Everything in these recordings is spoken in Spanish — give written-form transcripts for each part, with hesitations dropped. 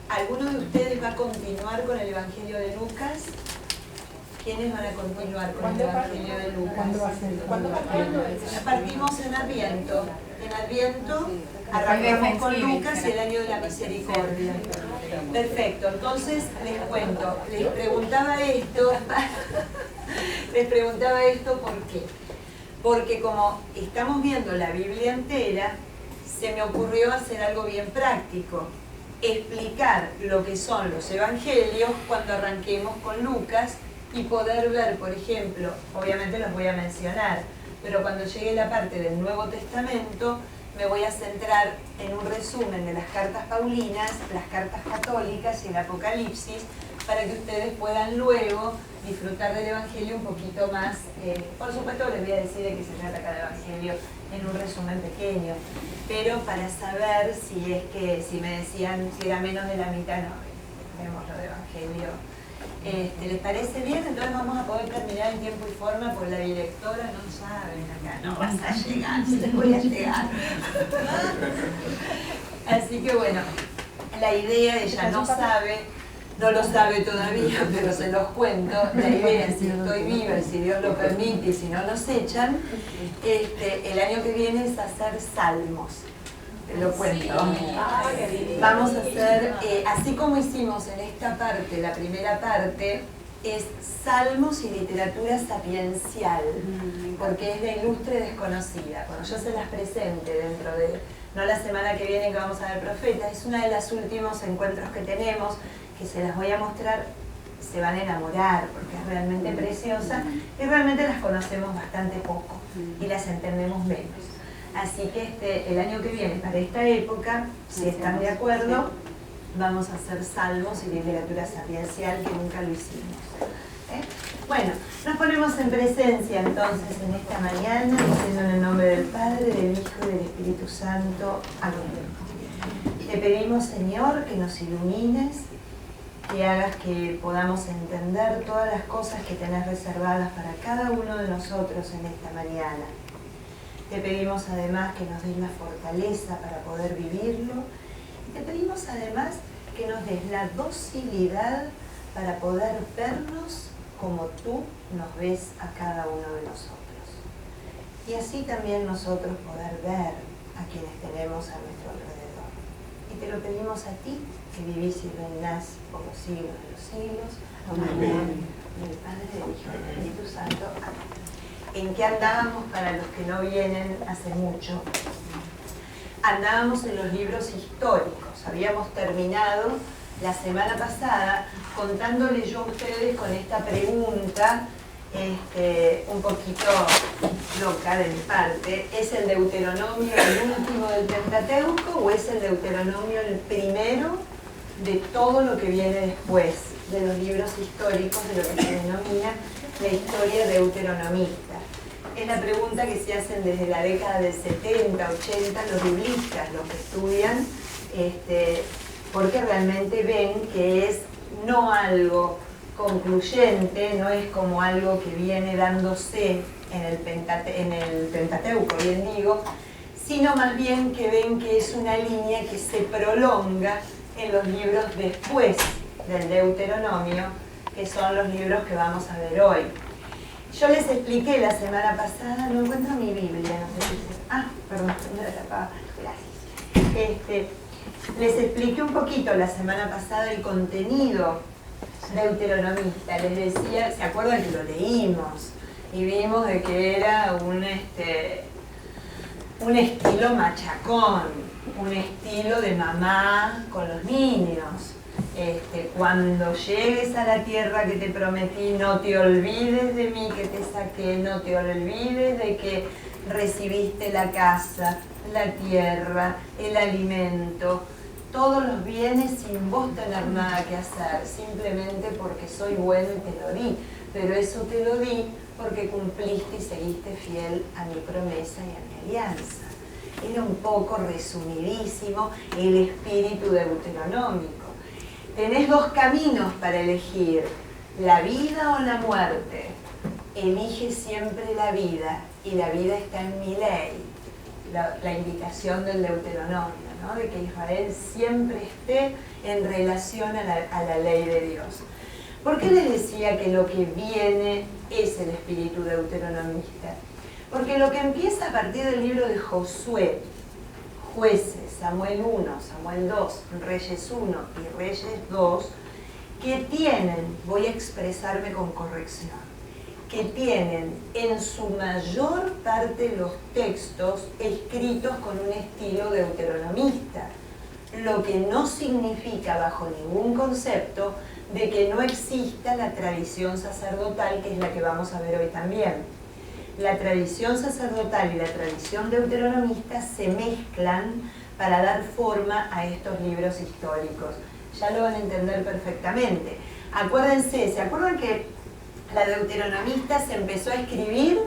¿Alguno de ustedes va a continuar con el Evangelio de Lucas? ¿Quiénes van a continuar con el Evangelio de Lucas? ¿Cuándo Partimos en Adviento. En Adviento arrancamos con Lucas y el año de la misericordia. Perfecto, entonces les cuento. Les preguntaba esto ¿por qué? Porque como estamos viendo la Biblia entera, se me ocurrió hacer algo bien práctico. Explicar lo que son los evangelios cuando arranquemos con Lucas y poder ver, por ejemplo, obviamente los voy a mencionar, pero cuando llegue la parte del Nuevo Testamento me voy a centrar en un resumen de las cartas paulinas, las cartas católicas y el Apocalipsis, para que ustedes puedan luego disfrutar del Evangelio un poquito más. Por supuesto les voy a decir de qué se trata cada Evangelio en un resumen pequeño, pero para saber si me decían si era menos de la mitad, no, vemos lo de Evangelio. ¿Les parece bien? Entonces vamos a poder terminar en tiempo y forma, porque la directora no saben acá, no vas a llegar, se les voy a llegar. Así que bueno, la idea, ella no sabe, no lo sabe todavía, pero se los cuento. La idea, si estoy viva y si Dios lo permite y si no nos echan, el año que viene es hacer salmos. Te lo cuento. Vamos a hacer, así como hicimos en esta parte, la primera parte, es salmos y literatura sapiencial, porque es de ilustre desconocida. Cuando yo se las presente dentro de, no la semana que viene que vamos a ver profeta, es una de los últimos encuentros que tenemos, que se las voy a mostrar, se van a enamorar, porque es realmente preciosa, y realmente las conocemos bastante poco, y las entendemos menos. Así que el año que viene, para esta época, si están de acuerdo, vamos a hacer salmos y literatura sapiencial, que nunca lo hicimos. Bueno, nos ponemos en presencia entonces en esta mañana, diciendo en el nombre del Padre, del Hijo y del Espíritu Santo. Amén. Te pedimos, Señor, que nos ilumines, que hagas que podamos entender todas las cosas que tenés reservadas para cada uno de nosotros en esta mañana. Te pedimos además que nos des la fortaleza para poder vivirlo. Y te pedimos además que nos des la docilidad para poder vernos como tú nos ves a cada uno de nosotros. Y así también nosotros poder ver a quienes tenemos a nuestro alrededor. Y te lo pedimos a ti, que vivís y reinás por los siglos de los siglos. Amén. Del Padre, del Hijo y del Espíritu Santo. Amén. ¿En qué andábamos para los que no vienen hace mucho? Andábamos en los libros históricos. Habíamos terminado la semana pasada contándoles yo a ustedes con esta pregunta un poquito loca de mi parte. ¿Es el Deuteronomio el último del Pentateuco o es el Deuteronomio el primero de todo lo que viene después de los libros históricos, de lo que se denomina la historia deuteronomista? Es la pregunta que se hacen desde la década del 70, 80 los biblistas, los que estudian, porque realmente ven que es no algo concluyente, no es como algo que viene dándose en el Pentateuco, bien digo, sino más bien que ven que es una línea que se prolonga en los libros después del Deuteronomio, que son los libros que vamos a ver hoy. Yo les expliqué la semana pasada, no encuentro mi Biblia, no sé si perdón, me la tapaba, gracias. Les expliqué un poquito la semana pasada el contenido deuteronomista. Les decía, ¿se acuerdan que lo leímos? Y vimos de que era un estilo machacón, un estilo de mamá con los niños. Cuando llegues a la tierra que te prometí, no te olvides de mí que te saqué, no te olvides de que recibiste la casa, la tierra, el alimento, todos los bienes sin vos tener nada que hacer, simplemente porque soy bueno y te lo di. Pero eso te lo di porque cumpliste y seguiste fiel a mi promesa y a mi alianza. Era un poco resumidísimo el espíritu deuteronómico. Tenés dos caminos para elegir, la vida o la muerte. Elige siempre la vida, y la vida está en mi ley, la invitación del Deuteronomio. ¿no? De que Israel siempre esté en relación a la ley de Dios. ¿Por qué les decía que lo que viene es el espíritu deuteronomista? Porque lo que empieza a partir del libro de Josué, Jueces, Samuel 1, Samuel 2, Reyes 1 y Reyes 2, que tienen, voy a expresarme con corrección, que tienen en su mayor parte los textos escritos con un estilo deuteronomista, lo que no significa bajo ningún concepto de que no exista la tradición sacerdotal, que es la que vamos a ver hoy también. La tradición sacerdotal y la tradición deuteronomista se mezclan para dar forma a estos libros históricos. Ya lo van a entender perfectamente. Acuérdense, ¿se acuerdan que la deuteronomista se empezó a escribir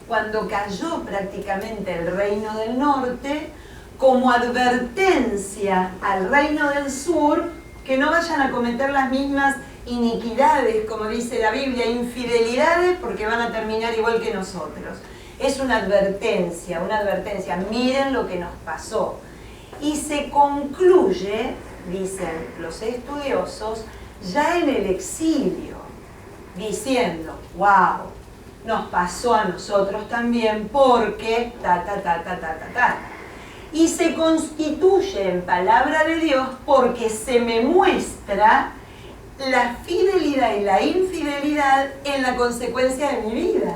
cuando cayó prácticamente el reino del norte, como advertencia al reino del sur que no vayan a cometer las mismas iniquidades, como dice la Biblia, infidelidades, porque van a terminar igual que nosotros. Es una advertencia, miren lo que nos pasó. Y se concluye, dicen los estudiosos, ya en el exilio, diciendo, wow, nos pasó a nosotros también porque y se constituye en palabra de Dios porque se me muestra la fidelidad y la infidelidad en la consecuencia de mi vida.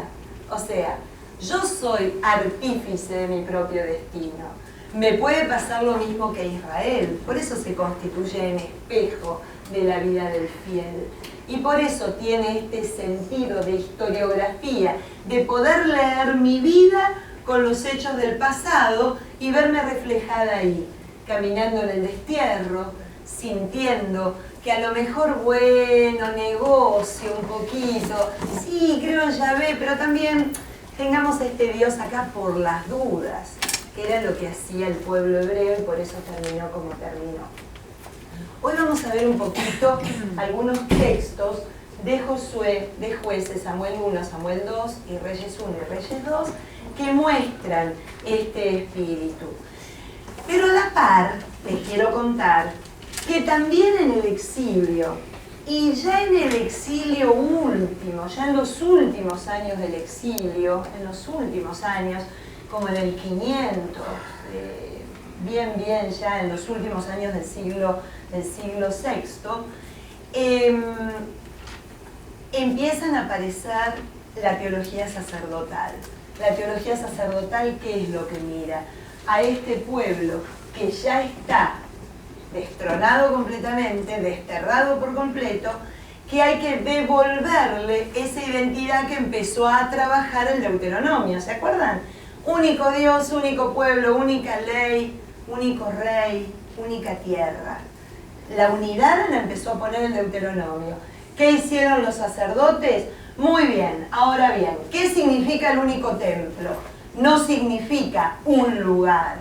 O sea, yo soy artífice de mi propio destino. Me puede pasar lo mismo que Israel, por eso se constituye en espejo de la vida del fiel. Y por eso tiene este sentido de historiografía, de poder leer mi vida con los hechos del pasado y verme reflejada ahí, caminando en el destierro, sintiendo que a lo mejor, bueno, negocio un poquito, sí, creo en Yahvé, pero también tengamos a este Dios acá por las dudas, que era lo que hacía el pueblo hebreo y por eso terminó como terminó. Hoy vamos a ver un poquito algunos textos de Josué, de Jueces, Samuel 1, Samuel 2 y Reyes 1 y Reyes 2, que muestran este espíritu. Pero a la par, les quiero contar que también en el exilio, y ya en el exilio último, ya en los últimos años del exilio, en los últimos años, como en el 500, bien ya en los últimos años del siglo VI, empiezan a aparecer la teología sacerdotal. La teología sacerdotal, ¿qué es lo que mira? A este pueblo que ya está destronado completamente, desterrado por completo, que hay que devolverle esa identidad que empezó a trabajar el Deuteronomio. ¿Se acuerdan? Único Dios, único pueblo, única ley, único rey, única tierra. La unidad la empezó a poner el Deuteronomio. ¿Qué hicieron los sacerdotes? Muy bien, ahora bien, ¿qué significa el único templo? No significa un lugar.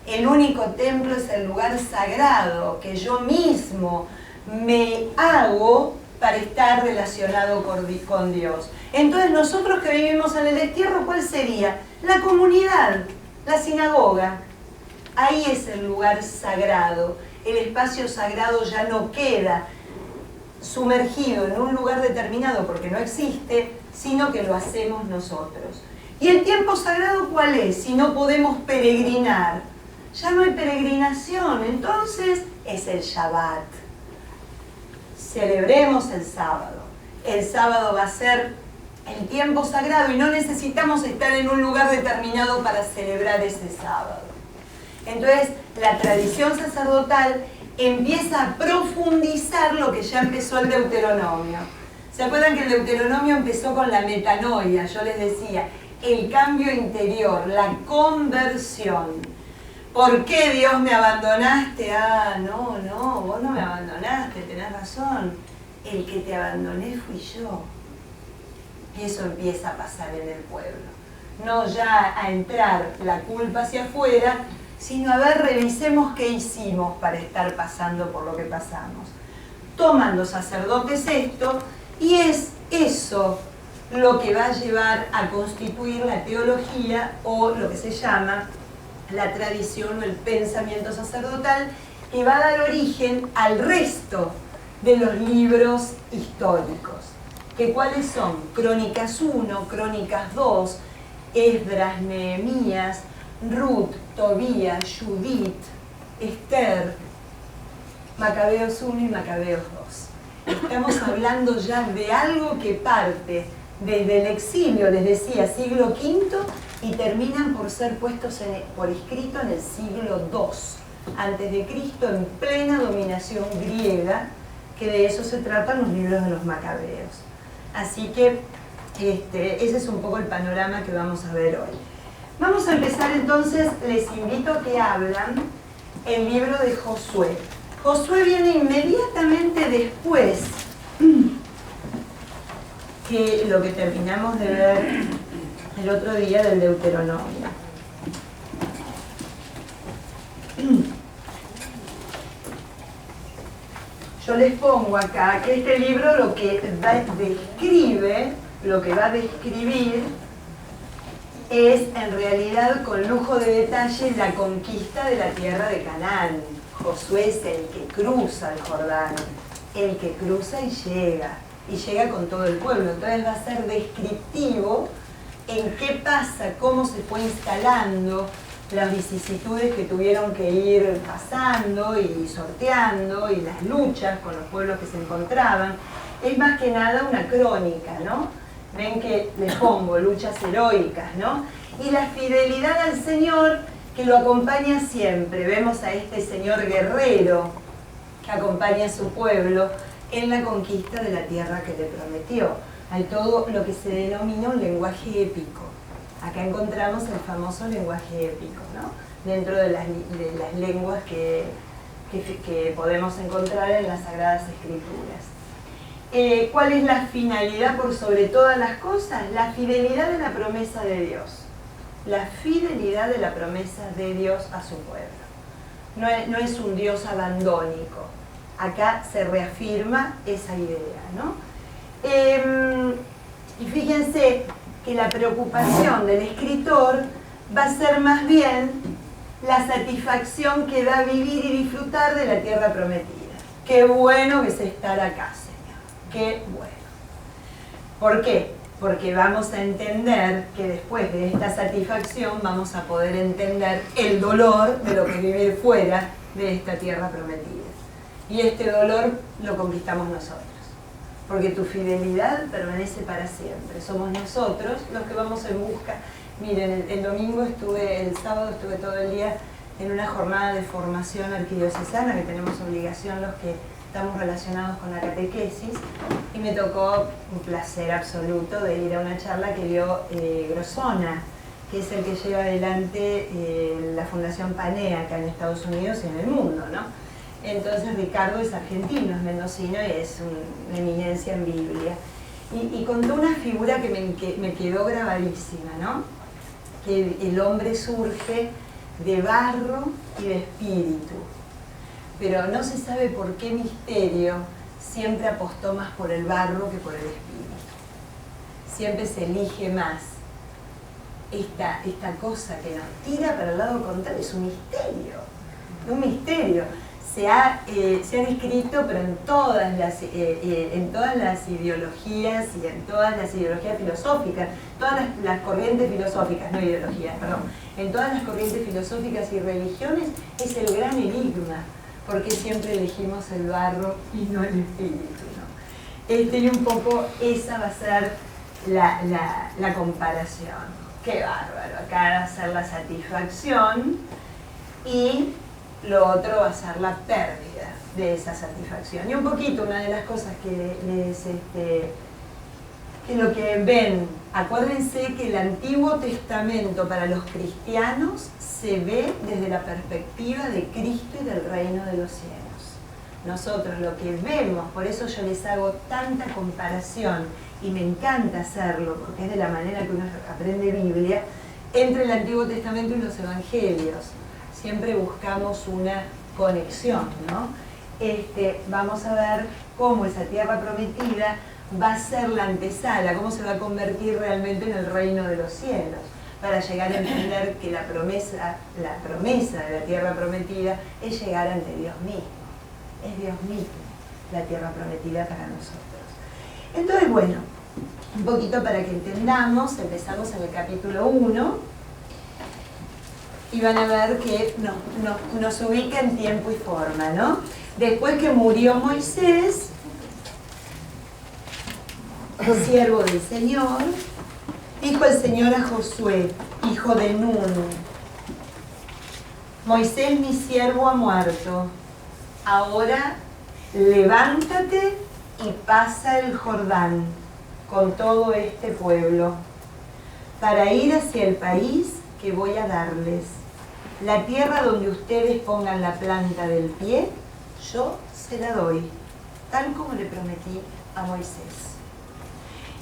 El único templo es el lugar sagrado que yo mismo me hago para estar relacionado con Dios. Entonces nosotros que vivimos en el destierro, ¿cuál sería? La comunidad, la sinagoga. Ahí es el lugar sagrado. El espacio sagrado ya no queda sumergido en un lugar determinado porque no existe, sino que lo hacemos nosotros. ¿Y el tiempo sagrado cuál es? Si no podemos peregrinar, ya no hay peregrinación, entonces es el Shabbat. Celebremos el sábado. El sábado va a ser el tiempo sagrado y no necesitamos estar en un lugar determinado para celebrar ese sábado. Entonces, la tradición sacerdotal empieza a profundizar lo que ya empezó el Deuteronomio. ¿Se acuerdan que el Deuteronomio empezó con la metanoia? Yo les decía, el cambio interior, la conversión. ¿Por qué Dios me abandonaste? Ah, no, vos no me abandonaste, tenés razón. El que te abandoné fui yo. Y eso empieza a pasar en el pueblo. No ya a entrar la culpa hacia afuera, sino a ver, revisemos qué hicimos para estar pasando por lo que pasamos. Toman los sacerdotes esto y es eso lo que va a llevar a constituir la teología o lo que se llama la tradición o el pensamiento sacerdotal que va a dar origen al resto de los libros históricos. ¿Que cuáles son? Crónicas 1, Crónicas 2, Esdras, Nehemías, Ruth, Tobías, Judith, Esther, Macabeos 1 y Macabeos 2. Estamos hablando ya de algo que parte desde el exilio, les decía, siglo V, y terminan por ser puestos por escrito en el siglo II, antes de Cristo, en plena dominación griega, que de eso se tratan los libros de los Macabeos. Así que ese es un poco el panorama que vamos a ver hoy. Vamos a empezar entonces, les invito a que abran el libro de Josué. Josué viene inmediatamente después que lo que terminamos de ver el otro día del Deuteronomio. Yo les pongo acá que este libro lo que va a describir es en realidad con lujo de detalle la conquista de la tierra de Canaán. Josué es el que cruza el Jordán, el que cruza y llega con todo el pueblo. Entonces va a ser descriptivo en qué pasa, cómo se fue instalando, las vicisitudes que tuvieron que ir pasando y sorteando, y las luchas con los pueblos que se encontraban. Es más que nada una crónica, ¿no? Ven que les pongo luchas heroicas, ¿no? Y la fidelidad al Señor que lo acompaña siempre. Vemos a este señor guerrero que acompaña a su pueblo en la conquista de la tierra que le prometió. Hay todo lo que se denomina un lenguaje épico. Acá encontramos el famoso lenguaje épico, ¿no? Dentro de las lenguas que podemos encontrar en las Sagradas Escrituras. ¿Cuál es la finalidad por sobre todas las cosas? La fidelidad de la promesa de Dios. La fidelidad de la promesa de Dios a su pueblo. No es un Dios abandónico. Acá se reafirma esa idea, ¿no? Y fíjense que la preocupación del escritor va a ser más bien la satisfacción que da vivir y disfrutar de la tierra prometida. Qué bueno que es estar acá, Señor. Qué bueno. ¿Por qué? Porque vamos a entender que después de esta satisfacción vamos a poder entender el dolor de lo que es vivir fuera de esta tierra prometida. Y este dolor lo conquistamos nosotros. Porque tu fidelidad permanece para siempre. Somos nosotros los que vamos en busca. Miren, el sábado estuve todo el día en una jornada de formación arquidiocesana, que tenemos obligación los que estamos relacionados con la catequesis, y me tocó un placer absoluto de ir a una charla que dio Grosona, que es el que lleva adelante la Fundación Panea acá en Estados Unidos y en el mundo, ¿no? Entonces Ricardo es argentino, es mendocino y es una eminencia en Biblia. Y contó una figura que me quedó grabadísima, ¿no? Que el hombre surge de barro y de espíritu. Pero no se sabe por qué misterio siempre apostó más por el barro que por el espíritu. Siempre se elige más esta cosa que nos tira para el lado contrario. Es un misterio, un misterio. Se han escrito, pero en todas las ideologías y en todas las ideologías filosóficas, todas las corrientes filosóficas, no ideologías, perdón, en todas las corrientes filosóficas y religiones es el gran enigma, porque siempre elegimos el barro y no el espíritu, ¿no? Y un poco esa va a ser la comparación. Qué bárbaro, acá va a ser la satisfacción y lo otro va a ser la pérdida de esa satisfacción. Y un poquito, una de las cosas que lo que ven, acuérdense que el Antiguo Testamento para los cristianos se ve desde la perspectiva de Cristo y del reino de los cielos. Nosotros lo que vemos, por eso yo les hago tanta comparación, y me encanta hacerlo, porque es de la manera que uno aprende Biblia, entre el Antiguo Testamento y los Evangelios. Siempre buscamos una conexión, ¿no? Vamos a ver cómo esa tierra prometida va a ser la antesala, cómo se va a convertir realmente en el reino de los cielos. para llegar a entender que la promesa de la tierra prometida es llegar ante Dios mismo. Es Dios mismo la tierra prometida para nosotros. Entonces, bueno, un poquito para que entendamos, empezamos en el capítulo 1 y van a ver que nos ubica en tiempo y forma, ¿no? Después que murió Moisés, el siervo del Señor, dijo el Señor a Josué, hijo de Nun: Moisés mi siervo ha muerto, ahora levántate y pasa el Jordán con todo este pueblo, para ir hacia el país que voy a darles. La tierra donde ustedes pongan la planta del pie, yo se la doy, tal como le prometí a Moisés.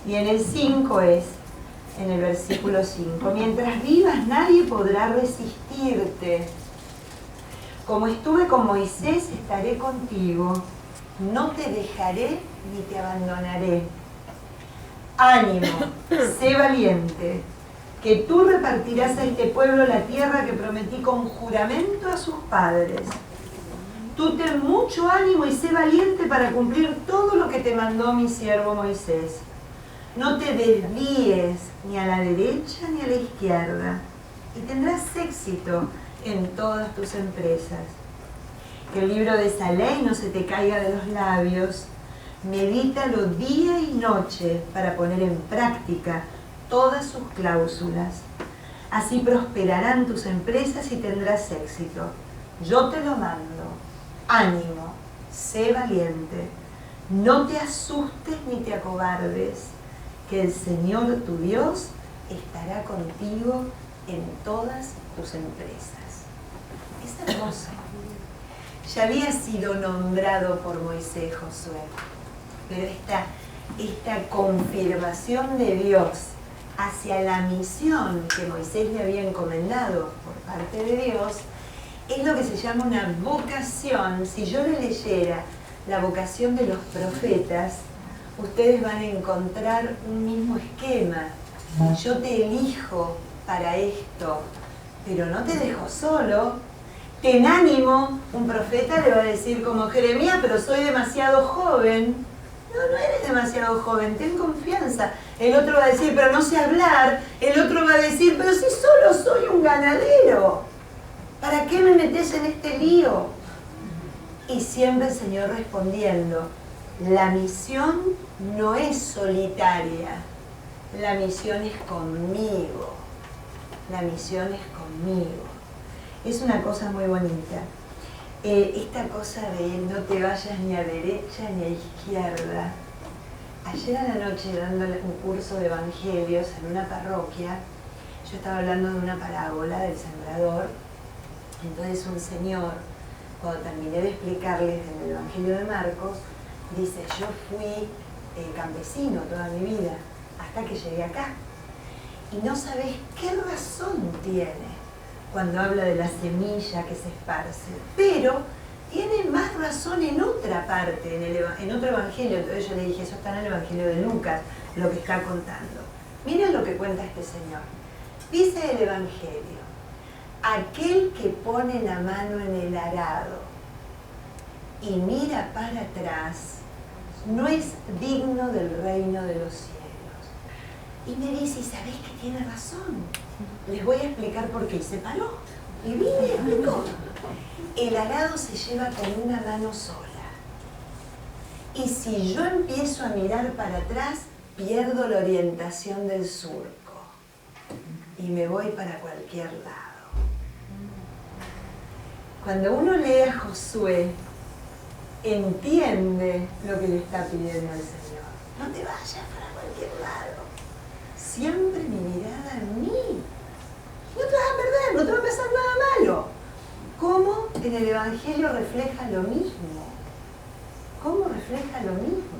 Y en el 5 en el versículo 5, mientras vivas nadie podrá resistirte. Como estuve con Moisés, estaré contigo. No te dejaré ni te abandonaré. Ánimo, sé valiente, que tú repartirás a este pueblo la tierra que prometí con juramento a sus padres. Tú ten mucho ánimo y sé valiente para cumplir todo lo que te mandó mi siervo Moisés. No te desvíes ni a la derecha ni a la izquierda, y tendrás éxito en todas tus empresas. Que el libro de esa ley no se te caiga de los labios. Medítalo día y noche para poner en práctica todas sus cláusulas. Así prosperarán tus empresas y tendrás éxito. Yo te lo mando. Ánimo, sé valiente. No te asustes ni te acobardes, que el Señor tu Dios estará contigo en todas tus empresas. Es hermoso. Ya había sido nombrado por Moisés Josué, pero esta confirmación de Dios hacia la misión que Moisés le había encomendado por parte de Dios es lo que se llama una vocación. Si yo le leyera la vocación de los profetas, ustedes van a encontrar un mismo esquema. Yo te elijo para esto, pero no te dejo solo. Ten ánimo. Un profeta le va a decir como Jeremías, pero soy demasiado joven. No eres demasiado joven, ten confianza. El otro va a decir, pero no sé hablar. El otro va a decir, pero si solo soy un ganadero, ¿para qué me metes en este lío? Y siempre el Señor respondiendo, la misión no es solitaria, la misión es conmigo. La misión es conmigo. Es una cosa muy bonita. Esta cosa de no te vayas ni a derecha ni a izquierda. Ayer a la noche, dando un curso de evangelios en una parroquia, yo estaba hablando de una parábola del sembrador. Entonces un señor, cuando terminé de explicarles en el evangelio de Marcos, dice, yo fui campesino toda mi vida, hasta que llegué acá. Y no sabés qué razón tiene cuando habla de la semilla que se esparce, pero tiene más razón en otra parte, en otro evangelio. Entonces yo le dije, eso está en el evangelio de Lucas, lo que está contando. Miren lo que cuenta este señor. Dice el evangelio, aquel que pone la mano en el arado y mira para atrás, no es digno del reino de los cielos. Y me dice, ¿sabés que tiene razón? Les voy a explicar por qué. Se paró y vine y explicó. El arado se lleva con una mano sola. Y si yo empiezo a mirar para atrás, pierdo la orientación del surco. Y me voy para cualquier lado. Cuando uno lee a Josué, entiende lo que le está pidiendo al Señor. No te vayas para cualquier lado. Siempre mi mirada en mí. No te vas a perder, no te va a pasar nada malo. ¿Cómo en el Evangelio refleja lo mismo? ¿Cómo refleja lo mismo?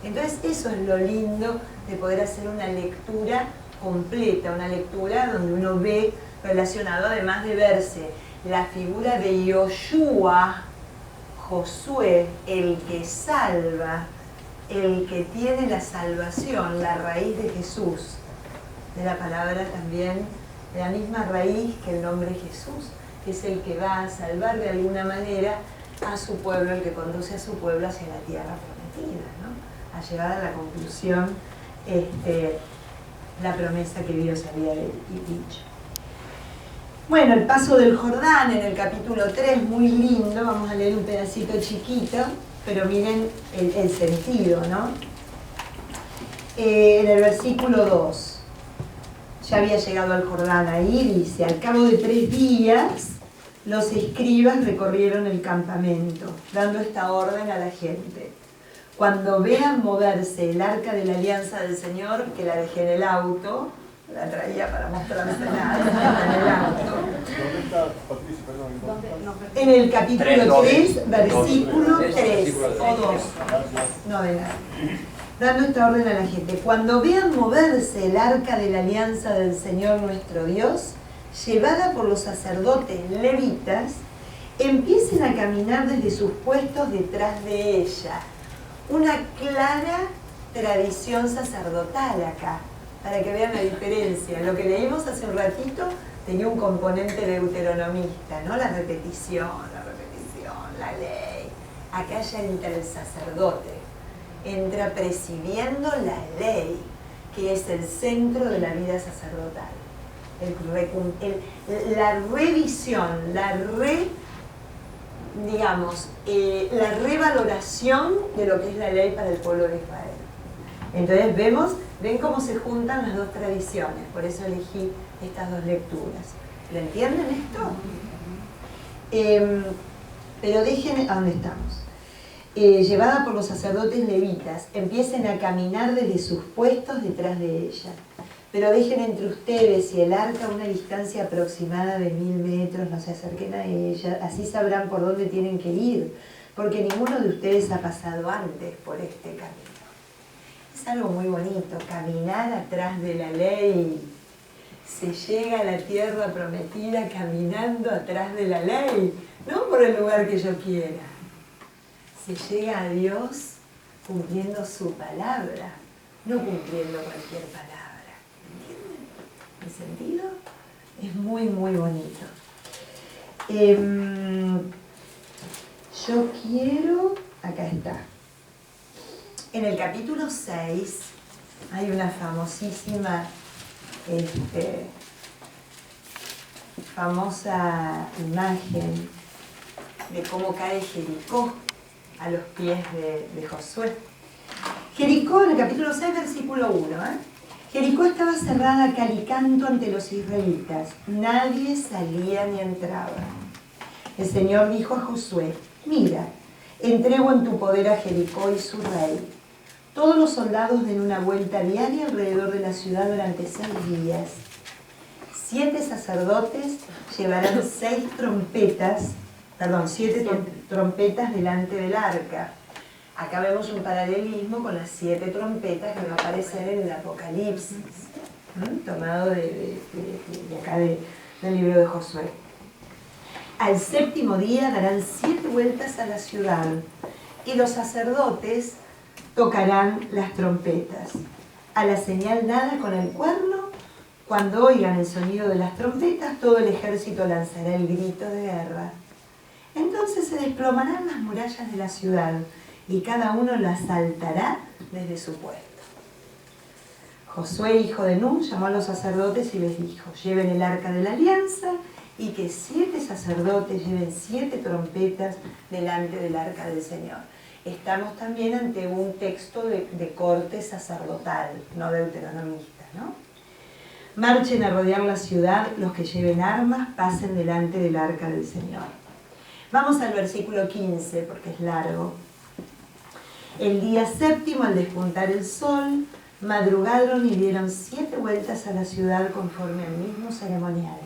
Entonces eso es lo lindo de poder hacer una lectura completa, una lectura donde uno ve relacionado, además de verse la figura de Yoshua, Josué, el que salva, el que tiene la salvación, la raíz de Jesús, de la palabra también la misma raíz que el nombre Jesús, que es el que va a salvar de alguna manera a su pueblo, el que conduce a su pueblo hacia la tierra prometida, ¿no? A llevar a la conclusión la promesa que Dios había dicho. Bueno, el paso del Jordán en el capítulo 3, muy lindo, vamos a leer un pedacito chiquito, pero miren el sentido, ¿no? En el versículo 2, ya había llegado al Jordán, ahí dice: al cabo de 3 días, los escribas recorrieron el campamento, dando esta orden a la gente: cuando vean moverse el arca de la alianza del Señor, que la dejé en el auto, la traía para mostrársela en el auto. ¿Dónde está Patricia? Perdón. En el capítulo 3, versículo 3 3 o 2. No, de nada. Dando esta orden a la gente: cuando vean moverse el arca de la alianza del Señor nuestro Dios, llevada por los sacerdotes levitas, empiecen a caminar desde sus puestos detrás de ella. Una clara tradición sacerdotal acá, para que vean la diferencia. Lo que leímos hace un ratito tenía un componente deuteronomista, ¿no? La repetición, la ley. Acá ya entra el sacerdote, entra presidiendo la ley, que es el centro de la vida sacerdotal. La revisión, la revaloración de lo que es la ley para el pueblo de Israel. Entonces ven cómo se juntan las dos tradiciones, por eso elegí estas dos lecturas. ¿Lo entienden esto? Pero dejen, ¿a dónde estamos? Llevada por los sacerdotes levitas, empiecen a caminar desde sus puestos detrás de ella. Pero dejen entre ustedes y el arca a una distancia aproximada de 1000 metros, no se acerquen a ella, así sabrán por dónde tienen que ir, porque ninguno de ustedes ha pasado antes por este camino. Es algo muy bonito, caminar atrás de la ley. Se llega a la tierra prometida caminando atrás de la ley, no por el lugar que yo quiera. Se llega a Dios cumpliendo su palabra, no cumpliendo cualquier palabra. ¿Entienden el sentido? Es muy, muy bonito. Yo quiero... Acá está. En el capítulo 6 hay una famosísima, famosa imagen de cómo cae Jericó a los pies de Josué. Jericó, en el capítulo 6, versículo 1, Jericó estaba cerrada cal y canto ante los israelitas. Nadie salía ni entraba. El Señor dijo a Josué: mira, entrego en tu poder a Jericó y su rey. Todos los soldados den una vuelta diaria alrededor de la ciudad durante 6 días. 7 sacerdotes llevarán 7 trompetas delante del arca. Acá vemos un paralelismo con las 7 trompetas que va a aparecer en el Apocalipsis, tomado de acá del libro de Josué. Al 7º día darán 7 vueltas a la ciudad y los sacerdotes tocarán las trompetas. A la señal dada con el cuerno, cuando oigan el sonido de las trompetas, todo el ejército lanzará el grito de guerra. Entonces se desplomarán las murallas de la ciudad y cada uno las saltará desde su puesto. Josué, hijo de Nun, llamó a los sacerdotes y les dijo: lleven el arca de la alianza y que 7 sacerdotes lleven 7 trompetas delante del arca del Señor. Estamos también ante un texto de corte sacerdotal, no deuteronomista, ¿no? Marchen a rodear la ciudad, los que lleven armas pasen delante del arca del Señor. Vamos al versículo 15, porque es largo. El día 7º, al despuntar el sol, madrugaron y dieron 7 vueltas a la ciudad conforme al mismo ceremonial.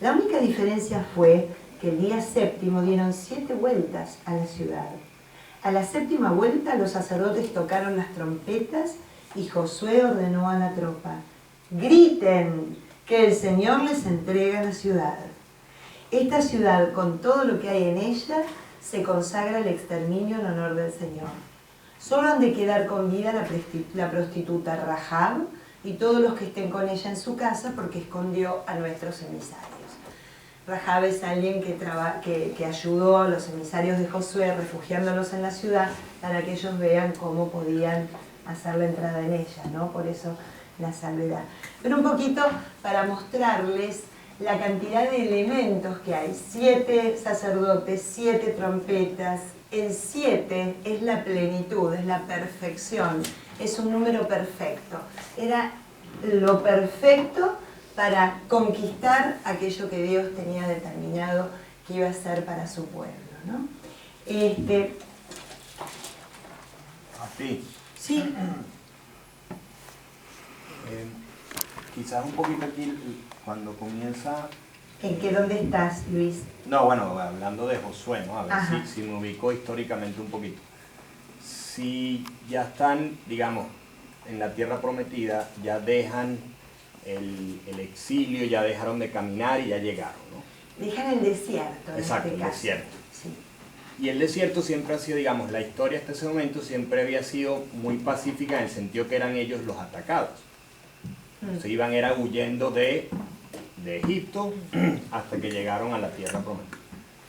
La única diferencia fue que el día 7º dieron 7 vueltas a la ciudad. A la 7ª vuelta los sacerdotes tocaron las trompetas y Josué ordenó a la tropa: griten, que el Señor les entrega la ciudad. Esta ciudad, con todo lo que hay en ella, se consagra al exterminio en honor del Señor. Solo han de quedar con vida la prostituta Rahab, y todos los que estén con ella en su casa, porque escondió a nuestros emisarios. Rahab es alguien que ayudó a los emisarios de Josué, refugiándolos en la ciudad, para que ellos vean cómo podían hacer la entrada en ella, ¿no? Por eso la salvedad. Pero un poquito para mostrarles la cantidad de elementos que hay. 7 sacerdotes, 7 trompetas. El 7 es la plenitud, es la perfección, es un número perfecto. Era lo perfecto para conquistar aquello que Dios tenía determinado que iba a ser para su pueblo, ¿no? Así. Sí. Quizás un poquito aquí, cuando comienza... ¿En qué dónde estás, Luis? No, bueno, hablando de Josué, ¿no? A ver si me ubico históricamente un poquito. Si ya están, digamos, en la tierra prometida, ya dejan el exilio, ya dejaron de caminar y ya llegaron, ¿no? Dejan el desierto, exacto, en este caso. El desierto. Sí. Y el desierto siempre ha sido, digamos, la historia hasta ese momento siempre había sido muy pacífica en el sentido que eran ellos los atacados. Se iban huyendo de Egipto hasta que llegaron a la tierra prometida.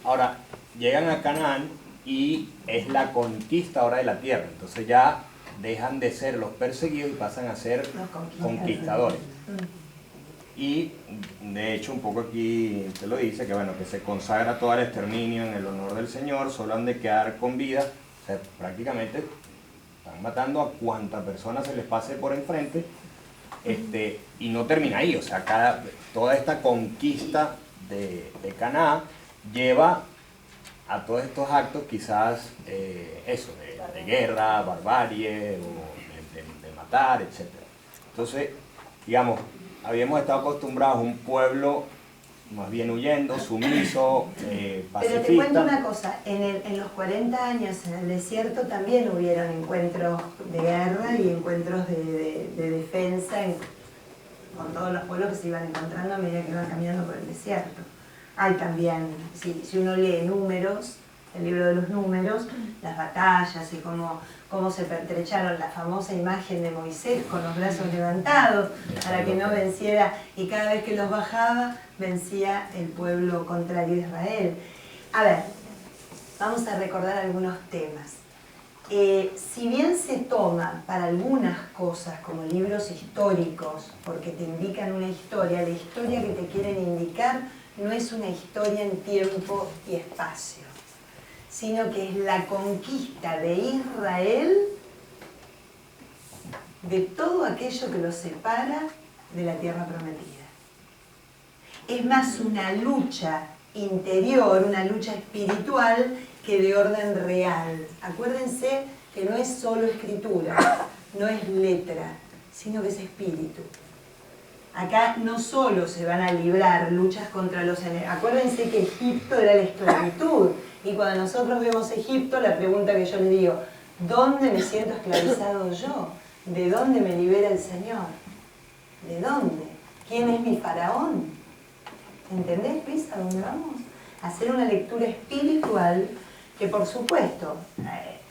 Ahora, llegan a Canaán y es la conquista ahora de la tierra. Entonces ya dejan de ser los perseguidos y pasan a ser conquistadores. Y de hecho un poco aquí se lo dice que bueno, que se consagra todo el exterminio en el honor del Señor, solo han de quedar con vida. O sea, prácticamente están matando a cuanta persona se les pase por enfrente. Y no termina ahí, o sea, toda esta conquista de Canaán lleva a todos estos actos quizás de guerra, barbarie, o de matar, etc. Entonces, digamos, habíamos estado acostumbrados a un pueblo más bien huyendo, sumiso, pacifista. Pero te cuento una cosa, en los 40 años en el desierto también hubieron encuentros de guerra y encuentros de defensa con todos los pueblos que se iban encontrando a medida que iban caminando por el desierto. Hay también, si uno lee Números, el libro de los Números, las batallas y cómo se pertrecharon, la famosa imagen de Moisés con los brazos levantados para que no venciera, y cada vez que los bajaba vencía el pueblo contrario a Israel. A ver, vamos a recordar algunos temas. Si bien se toma para algunas cosas como libros históricos, porque te indican una historia, la historia que te quieren indicar no es una historia en tiempo y espacio, sino que es la conquista de Israel de todo aquello que los separa de la tierra prometida. Es más una lucha interior, una lucha espiritual que de orden real. Acuérdense que no es solo escritura, no es letra, sino que es espíritu. Acá no solo se van a librar luchas contra los enemigos. Acuérdense que Egipto era la esclavitud. Y cuando nosotros vemos Egipto, la pregunta que yo les digo, ¿dónde me siento esclavizado yo? ¿De dónde me libera el Señor? ¿De dónde? ¿Quién es mi faraón? ¿Entendés, Luis, a dónde vamos? Hacer una lectura espiritual que, por supuesto,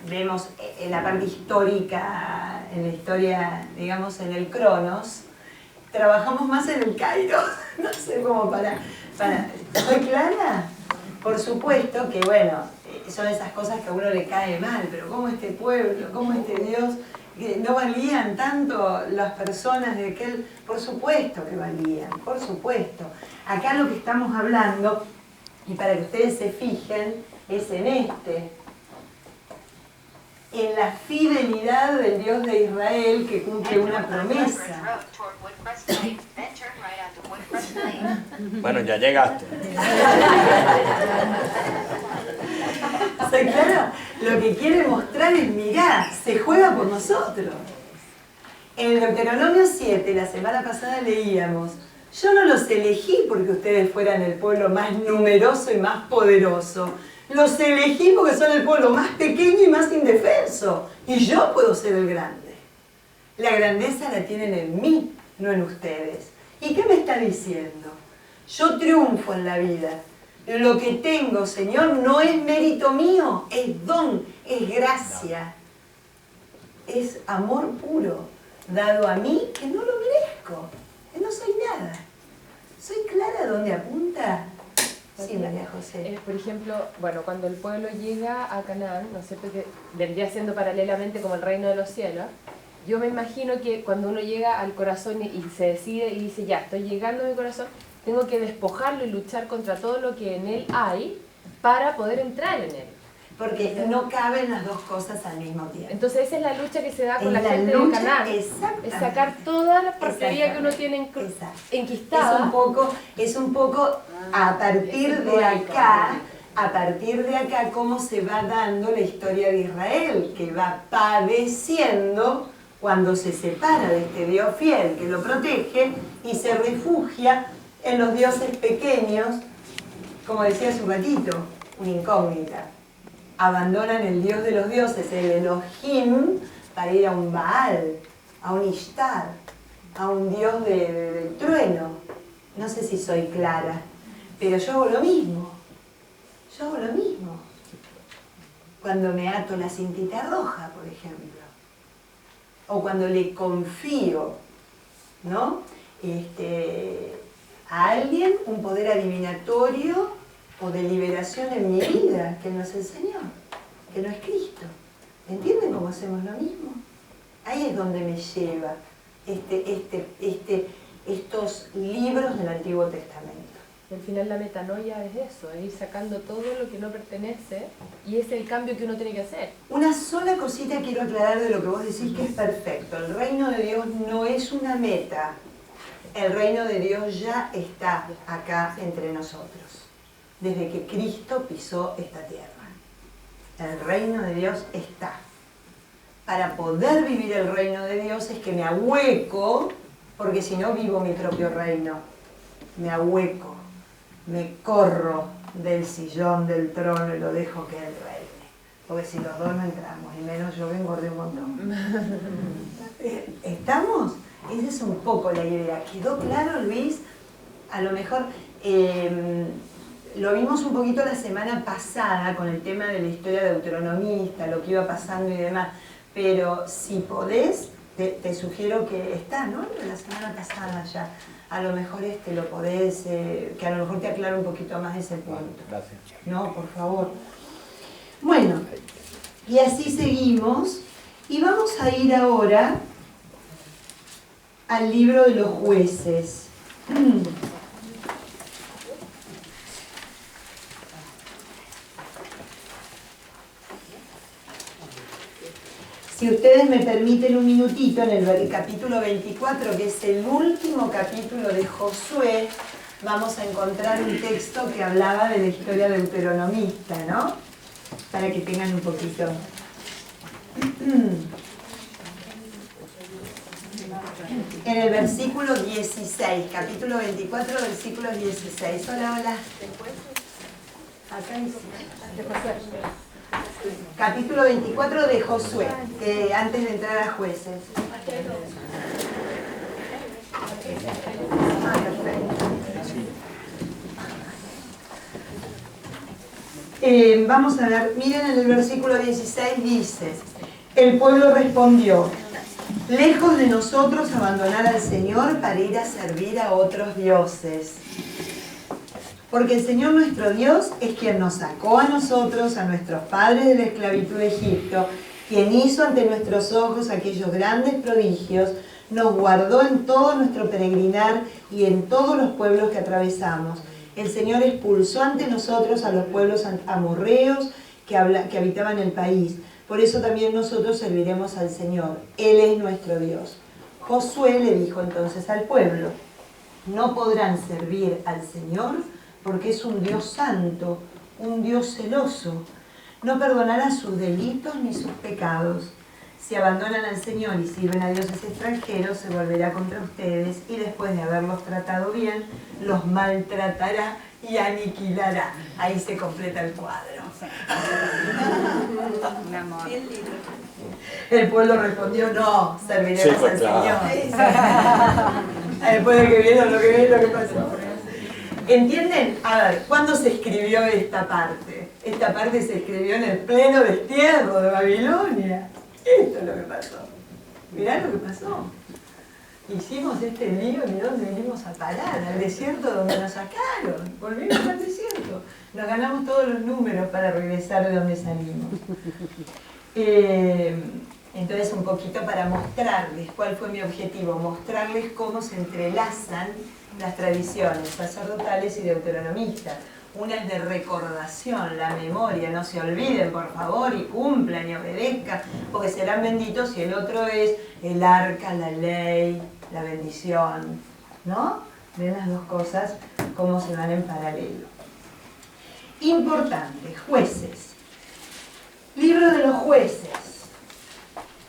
vemos en la parte histórica, en la historia, digamos, en el Cronos, trabajamos más en el Kairos, no sé cómo para... ¿Estoy clara? Por supuesto que, bueno, son esas cosas que a uno le cae mal, pero ¿cómo este pueblo, cómo este Dios, no valían tanto las personas de aquel? Por supuesto que valían, por supuesto. Acá lo que estamos hablando, y para que ustedes se fijen, es en la fidelidad del Dios de Israel que cumple una promesa. Bueno, ya llegaste. O sea, claro, lo que quiere mostrar es, mirá, se juega por nosotros. En Deuteronomio 7, la semana pasada leíamos, yo no los elegí porque ustedes fueran el pueblo más numeroso y más poderoso. Los elegí porque son el pueblo más pequeño y más indefenso. Y yo puedo ser el grande. La grandeza la tienen en mí, no en ustedes. ¿Y qué me está diciendo? Yo triunfo en la vida. Lo que tengo, Señor, no es mérito mío, es don, es gracia. Es amor puro. dado a mí que no lo merezco, que no soy nada. ¿Soy clara dónde apunta? Sí, María José. Por ejemplo, bueno, cuando el pueblo llega a Canaán, ¿no es cierto?, que vendría siendo paralelamente como el reino de los cielos, yo me imagino que cuando uno llega al corazón y se decide y dice, ya, estoy llegando a mi corazón, tengo que despojarlo y luchar contra todo lo que en él hay para poder entrar en él. Porque no caben las dos cosas al mismo tiempo. Entonces esa es la lucha que se da con la la gente lucha, de Canaán. Es sacar toda la porquería que uno tiene enquistada. Es un poco a partir de acá, cómo se va dando la historia de Israel, que va padeciendo cuando se separa de este Dios fiel que lo protege y se refugia en los dioses pequeños, como decía hace un ratito, una incógnita. Abandonan el Dios de los dioses, el Elohim, para ir a un Baal, a un Ishtar, a un Dios del trueno. No sé si soy clara, pero yo hago lo mismo. Yo hago lo mismo. Cuando me ato la cintita roja, por ejemplo. O cuando le confío, ¿no?, a alguien un poder adivinatorio o de liberación en mi vida, que no es el Señor, que no es Cristo. ¿Entienden cómo hacemos lo mismo? Ahí es donde me lleva estos libros del Antiguo Testamento. Al final la metanoia es eso, es ir sacando todo lo que no pertenece y es el cambio que uno tiene que hacer. Una sola cosita quiero aclarar de lo que vos decís, que es perfecto. El reino de Dios no es una meta. El reino de Dios ya está acá entre nosotros, desde que Cristo pisó esta tierra. El reino de Dios está. Para poder vivir el reino de Dios es que me ahueco, porque si no vivo mi propio reino. Me ahueco, me corro del sillón del trono y lo dejo que Él reine. Porque si los dos no entramos, y menos yo vengo de un montón. ¿Estamos? Esa es un poco la idea. ¿Quedó claro, Luis? A lo mejor lo vimos un poquito la semana pasada con el tema de la historia deuteronomista, lo que iba pasando y demás, pero si podés, te sugiero que está, ¿no?, la semana pasada ya. A lo mejor lo podés, que a lo mejor te aclara un poquito más ese punto. Gracias. No, por favor. Bueno, y así seguimos, y vamos a ir ahora al libro de los jueces. Si ustedes me permiten un minutito, en el capítulo 24, que es el último capítulo de Josué, vamos a encontrar un texto que hablaba de la historia deuteronomista, ¿no? Para que tengan un poquito. En el versículo 16, capítulo 24, versículo 16. Hola, hola. Acá dice. Capítulo 24 de Josué, antes de entrar a Jueces. Vamos a ver, miren en el versículo 16 dice: el pueblo respondió: lejos de nosotros abandonar al Señor para ir a servir a otros dioses. Porque el Señor nuestro Dios es quien nos sacó a nosotros, a nuestros padres de la esclavitud de Egipto, quien hizo ante nuestros ojos aquellos grandes prodigios, nos guardó en todo nuestro peregrinar y en todos los pueblos que atravesamos. El Señor expulsó ante nosotros a los pueblos amorreos que habitaban el país. Por eso también nosotros serviremos al Señor. Él es nuestro Dios. Josué le dijo entonces al pueblo: no podrán servir al Señor porque es un Dios santo, un Dios celoso. No perdonará sus delitos ni sus pecados. Si abandonan al Señor y sirven a dioses extranjeros, se volverá contra ustedes y después de haberlos tratado bien, los maltratará y aniquilará. Ahí se completa el cuadro. Un amor. El pueblo respondió: no, serviremos Sí, pues, al claro. Señor. Después de que vieron lo que pasó. ¿Entienden? A ver, ¿cuándo se escribió esta parte? Esta parte se escribió en el pleno destierro de Babilonia. Esto es lo que pasó. Mirá lo que pasó. hicimos este lío y dónde vinimos a parar, al desierto donde nos sacaron, volvimos al desierto, nos ganamos todos los números para regresar de donde salimos. Entonces un poquito para mostrarles cuál fue mi objetivo, mostrarles cómo se entrelazan las tradiciones sacerdotales y deuteronomistas. Una es de recordación, la memoria, no se olviden por favor y cumplan y obedezcan porque serán benditos, y el otro es el arca, la ley, la bendición, ¿no? Ven las dos cosas cómo se van en paralelo. Importante, jueces. Libro de los jueces.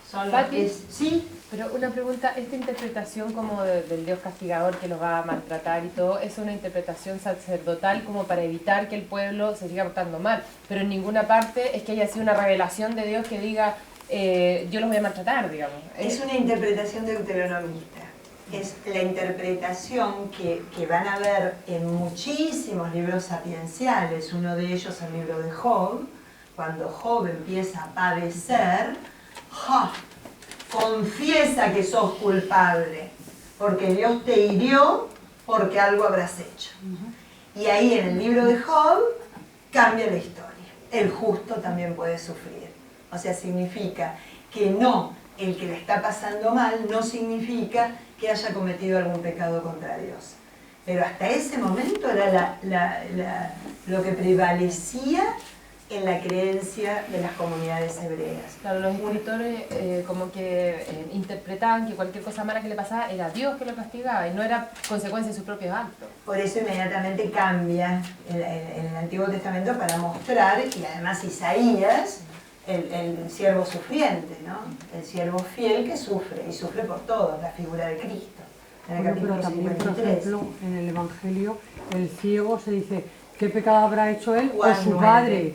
Son los que... ¿Sí? Pero una pregunta, ¿esta interpretación como del Dios castigador que los va a maltratar y todo, es una interpretación sacerdotal como para evitar que el pueblo se siga portando mal? Pero en ninguna parte es que haya sido una revelación de Dios que diga, yo los voy a maltratar, digamos. Es una interpretación deuteronomista. Es la interpretación que van a ver en muchísimos libros sapienciales. Uno de ellos es el libro de Job. Cuando Job empieza a padecer, ¡ja!, confiesa que sos culpable, porque Dios te hirió porque algo habrás hecho. Y ahí en el libro de Job cambia la historia. El justo también puede sufrir. O sea, significa que no, el que le está pasando mal no significa que haya cometido algún pecado contra Dios. Pero hasta ese momento era lo que prevalecía en la creencia de las comunidades hebreas. Claro, los escritores como que interpretaban que cualquier cosa mala que le pasaba era Dios que lo castigaba y no era consecuencia de sus propios actos. Por eso inmediatamente cambia en el Antiguo Testamento para mostrar, y además Isaías, el siervo sufriente, ¿no? El siervo fiel que sufre, y sufre por todos, la figura de Cristo. En el capítulo pero también, 53. por ejemplo, en el Evangelio, el ciego se dice, ¿qué pecado habrá hecho él? Juan O su 9. padre,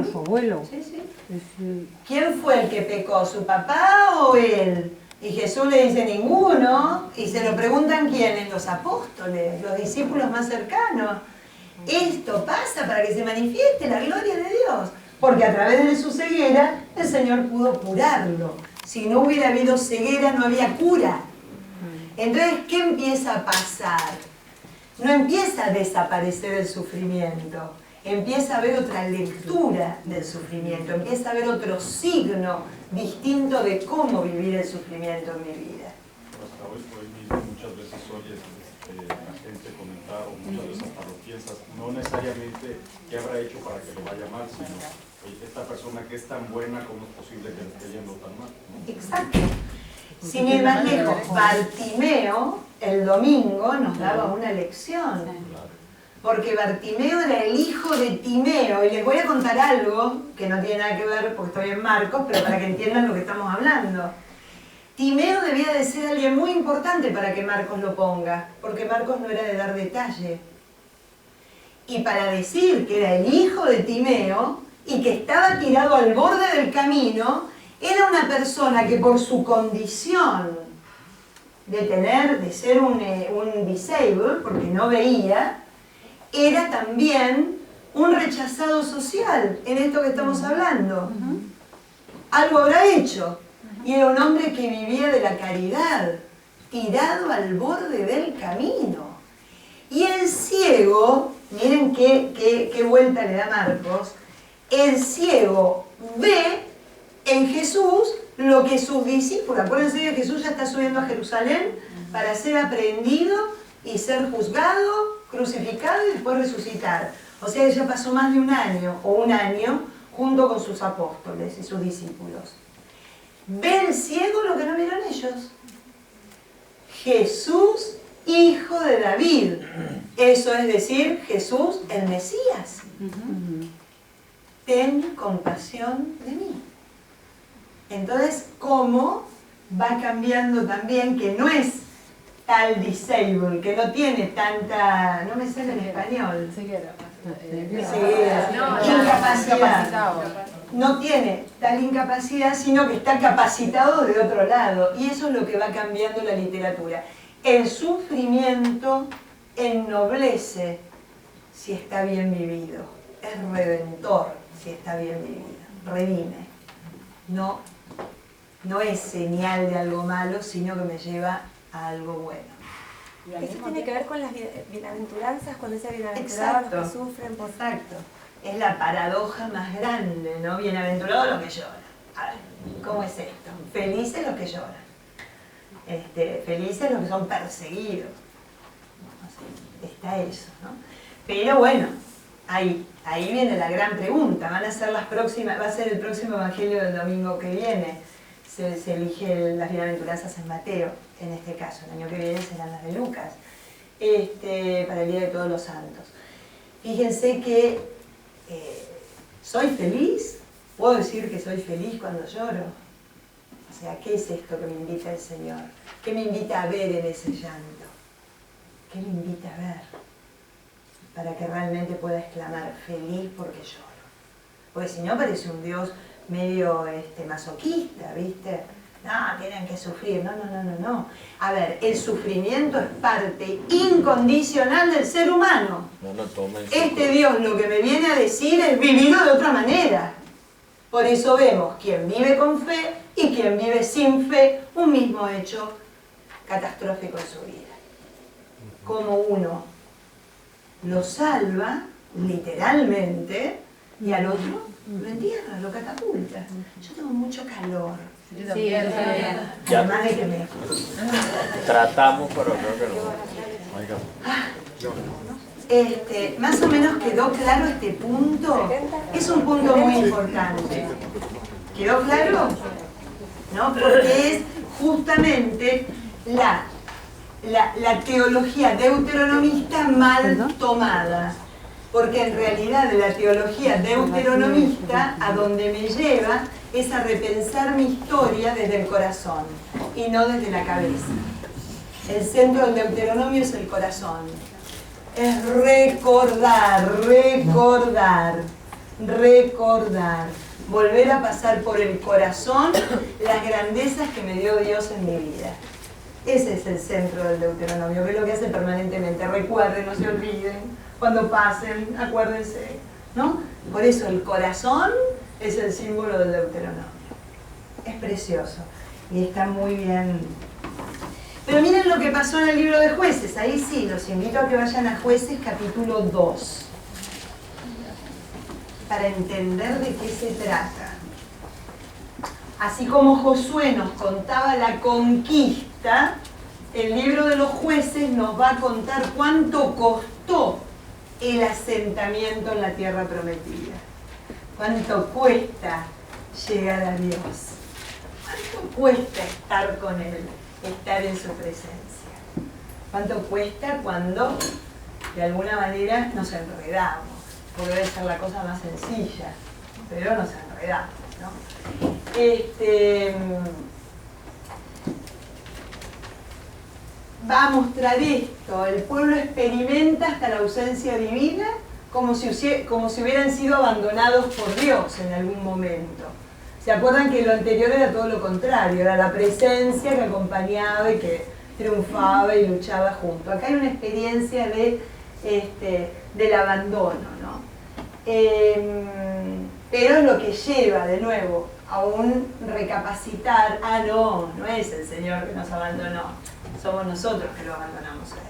o su abuelo. Sí, sí. Es, ¿Quién fue el que pecó, su papá o él? Y Jesús le dice ninguno, y se lo preguntan quiénes, los apóstoles, los discípulos más cercanos. Esto pasa para que se manifieste la gloria de Dios, porque a través de su ceguera el Señor pudo curarlo. Si no hubiera habido ceguera no había cura. Entonces, ¿qué empieza a pasar? No empieza a desaparecer el sufrimiento, empieza a haber otra lectura del sufrimiento, empieza a haber otro signo distinto de cómo vivir el sufrimiento en mi vida. Hasta hoy mismo muchas veces oyes la gente comentar, o muchas veces hasta lo piensas, no necesariamente qué habrá hecho para que le vaya mal, sino oye, esta persona que es tan buena, ¿cómo es posible que le esté yendo tan mal? ¿No? Exacto. Sin ir más lejos, Bartimeo el domingo nos daba una lección. Porque Bartimeo era el hijo de Timeo, y les voy a contar algo que no tiene nada que ver porque estoy en Marcos, pero para que entiendan lo que estamos hablando. Timeo debía de ser alguien muy importante para que Marcos lo ponga, porque Marcos no era de dar detalle. Y para decir que era el hijo de Timeo y que estaba tirado al borde del camino, era una persona que por su condición de ser un disabled, porque no veía, era también un rechazado social en esto que estamos hablando. Algo habrá hecho. Y era un hombre que vivía de la caridad, tirado al borde del camino. Y el ciego, miren qué vuelta le da Marcos, el ciego ve en Jesús lo que sus discípulos, acuérdense que Jesús ya está subiendo a Jerusalén para ser aprehendido y ser juzgado, crucificado y después resucitar. O sea que ya pasó más de un año junto con sus apóstoles y sus discípulos. Ve el ciego lo que no vieron ellos. Jesús, hijo de David. Eso es decir, Jesús, el Mesías. Ten compasión de mí. Entonces, ¿cómo va cambiando también que no es tal disabled, que no tiene tanta, no me sale en español, incapacidad, no tiene tal incapacidad, sino que está capacitado de otro lado, y eso es lo que va cambiando la literatura. El sufrimiento ennoblece si está bien vivido, es redentor si está bien vivido, redime, no es señal de algo malo, sino que me lleva a algo bueno. Esto tiene que ver con las bienaventuranzas, cuando dice bienaventurados los que Exacto, sufren. exacto. Es la paradoja más grande, ¿no? Bienaventurados los que lloran. A ver, ¿cómo es esto? Felices los que lloran. Felices los que son perseguidos. Está eso, ¿no? Pero bueno, ahí viene la gran pregunta. Va a ser el próximo evangelio del domingo que viene. Se eligen las bienaventuranzas en Mateo, en este caso. El año que viene serán las de Lucas, para el Día de Todos los Santos. Fíjense que soy feliz. ¿Puedo decir que soy feliz cuando lloro? O sea, ¿qué es esto que me invita el Señor? ¿Qué me invita a ver en ese llanto? ¿Qué me invita a ver? Para que realmente pueda exclamar feliz porque lloro. Porque si no parece un Dios medio masoquista, ¿viste? No, tienen que sufrir. No. A ver, el sufrimiento es parte incondicional del ser humano. Este Dios lo que me viene a decir es vivirlo de otra manera. Por eso vemos quien vive con fe y quien vive sin fe, un mismo hecho catastrófico en su vida. Como uno lo salva, literalmente, y al otro lo entierra, lo catapulta. Yo tengo mucho calor. Sí, Además de que me... Tratamos, pero creo que no. Más o menos quedó claro este punto. Es un punto muy importante. ¿Quedó claro? ¿No? Porque es justamente la teología deuteronomista mal tomada. Porque en realidad la teología deuteronomista a donde me lleva es a repensar mi historia desde el corazón y no desde la cabeza. El centro del Deuteronomio es el corazón. Es recordar. Volver a pasar por el corazón las grandezas que me dio Dios en mi vida. Ese es el centro del Deuteronomio, que es lo que hace permanentemente. Recuerden, no se olviden. Cuando pasen, acuérdense, ¿no? Por eso el corazón es el símbolo del Deuteronomio. Es precioso y está muy bien. Pero miren lo que pasó en el libro de Jueces. Ahí sí, los invito a que vayan a Jueces capítulo 2 para entender de qué se trata. Así como Josué nos contaba la conquista, el libro de los Jueces nos va a contar cuánto costó el asentamiento en la tierra prometida. Cuánto cuesta llegar a Dios. Cuánto cuesta estar con Él, estar en su presencia. Cuánto cuesta cuando de alguna manera nos enredamos. Porque debe ser la cosa más sencilla, pero nos enredamos, ¿no? Va a mostrar esto. El pueblo experimenta hasta la ausencia divina como si hubieran sido abandonados por Dios en algún momento. ¿Se acuerdan que lo anterior era todo lo contrario? Era la presencia que acompañaba y que triunfaba y luchaba junto. Acá hay una experiencia del abandono, ¿no? Pero es lo que lleva de nuevo a un recapacitar. No es el Señor que nos abandonó, somos nosotros que lo abandonamos a Él.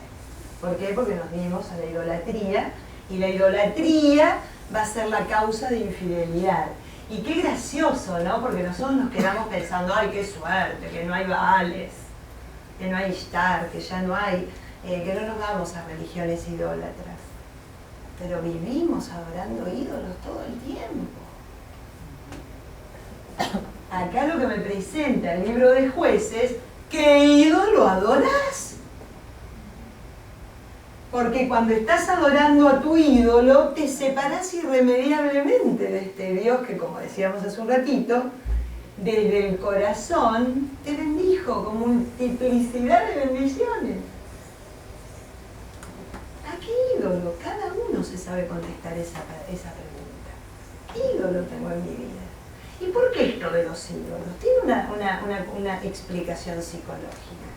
¿Por qué? Porque nos dimos a la idolatría, y la idolatría va a ser la causa de infidelidad. Y qué gracioso, ¿no? Porque nosotros nos quedamos pensando, ay, qué suerte, que no hay Baales, que no hay Ishtar, que ya no hay, que no nos vamos a religiones idólatras. Pero vivimos adorando ídolos todo el tiempo. Acá lo que me presenta el libro de Jueces, ¿qué ídolo adorás? Porque cuando estás adorando a tu ídolo, te separás irremediablemente de este Dios que, como decíamos hace un ratito, desde el corazón te bendijo con multiplicidad de bendiciones. ¿A qué ídolo? Cada uno se sabe contestar esa pregunta. ¿Qué ídolo tengo en mi vida? ¿Y por qué esto de los ídolos? Tiene una explicación psicológica.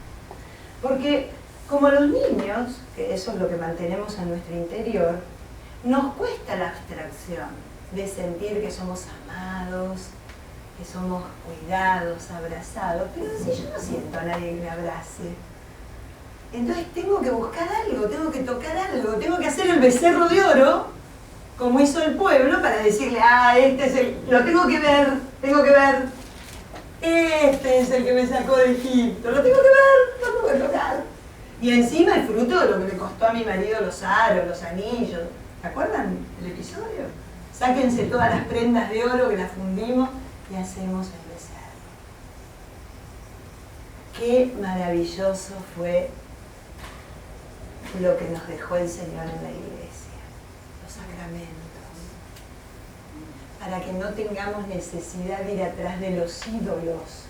Porque como los niños, que eso es lo que mantenemos en nuestro interior, nos cuesta la abstracción de sentir que somos amados, que somos cuidados, abrazados. Pero si yo no siento a nadie que me abrace, Entonces tengo que buscar algo, tengo que tocar algo, tengo que hacer el becerro de oro, como hizo el pueblo, para decirle, este es el, lo tengo que ver, este es el que me sacó de Egipto, lo tengo que ver, lo tengo que tocar. Y encima es fruto de lo que le costó a mi marido los aros, los anillos. ¿Se acuerdan del episodio? Sáquense todas las prendas de oro que las fundimos y hacemos el becerro. Qué maravilloso fue lo que nos dejó el Señor en la iglesia, los sacramentos, para que no tengamos necesidad de ir atrás de los ídolos.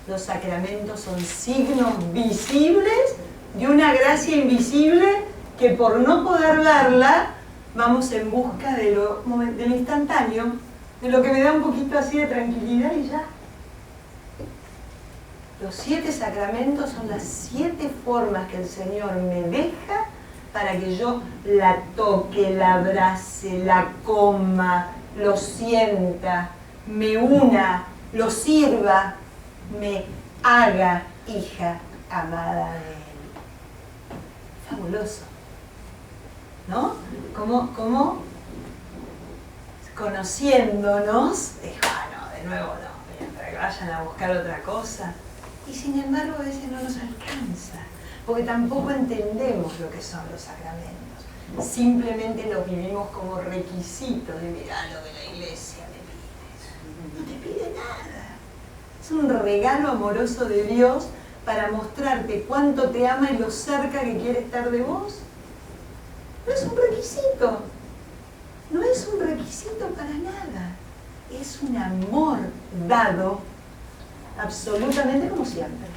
Los sacramentos son signos visibles de una gracia invisible que por no poder verla, vamos en busca de lo instantáneo, de lo que me da un poquito así de tranquilidad y ya. Los 7 sacramentos son las 7 formas que el Señor me deja para que yo la toque, la abrace, la coma, lo sienta, me una, lo sirva, me haga hija amada de Él. Fabuloso, ¿no? Como conociéndonos, de nuevo no, para que vayan a buscar otra cosa. Y sin embargo a veces no nos alcanza, porque tampoco entendemos lo que son los sacramentos. Simplemente los vivimos como requisitos de mirá lo que la iglesia me pide. No te pide nada. Es un regalo amoroso de Dios para mostrarte cuánto te ama y lo cerca que quiere estar de vos. No es un requisito. No es un requisito para nada. Es un amor dado absolutamente como siempre,